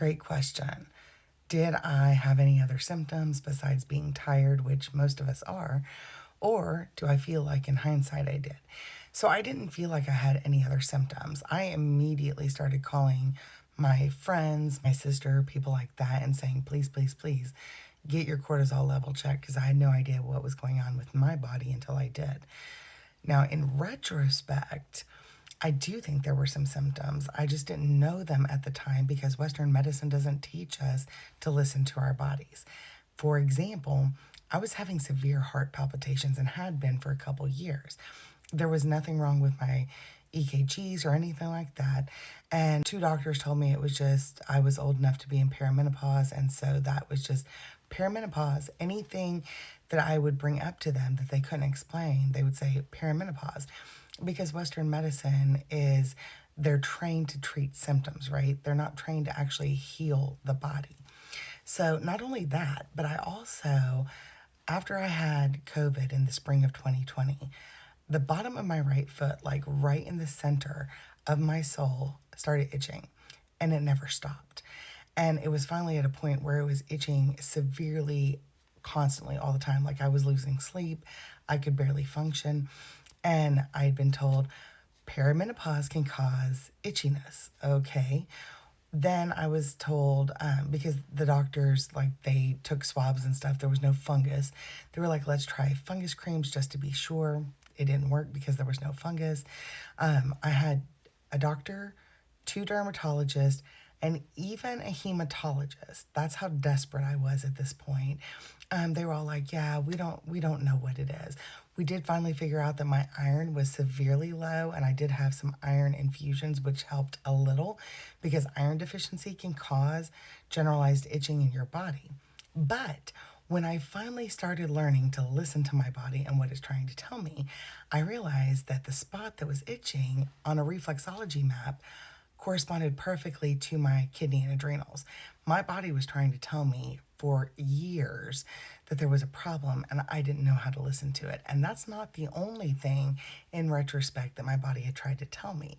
Great question. Did I have any other symptoms besides being tired, which most of us are? Or do I feel like in hindsight I did? So I didn't feel like I had any other symptoms. I immediately started calling my friends, my sister, people like that, and saying, please, please, please get your cortisol level checked because I had no idea what was going on with my body until I did. Now, in retrospect, I do think there were some symptoms. I just didn't know them at the time because Western medicine doesn't teach us to listen to our bodies. For example, I was having severe heart palpitations and had been for a couple years. There was nothing wrong with my EKGs or anything like that. And two doctors told me it was just I was old enough to be in perimenopause. And so that was just perimenopause. Anything that I would bring up to them that they couldn't explain, they would say perimenopause. Because Western medicine is, they're trained to treat symptoms, right? They're not trained to actually heal the body. So, not only that, but I also, after I had COVID in the spring of 2020, the bottom of my right foot, like right in the center of my sole, started itching and it never stopped. And it was finally at a point where it was itching severely, constantly, all the time. Like I was losing sleep, I could barely function. And I had been told perimenopause can cause itchiness. Okay. Then I was told, because the doctors, like, they took swabs and stuff, there was no fungus. They were like, let's try fungus creams just to be sure. It didn't work because there was no fungus. I had a doctor, two dermatologists, and even a hematologist. That's how desperate I was at this point. They were all like, "Yeah, we don't know what it is." We did finally figure out that my iron was severely low, and I did have some iron infusions, which helped a little because iron deficiency can cause generalized itching in your body. But when I finally started learning to listen to my body and what it's trying to tell me, I realized that the spot that was itching on a reflexology map corresponded perfectly to my kidney and adrenals. My body was trying to tell me for years that there was a problem and I didn't know how to listen to it. And that's not the only thing in retrospect that my body had tried to tell me.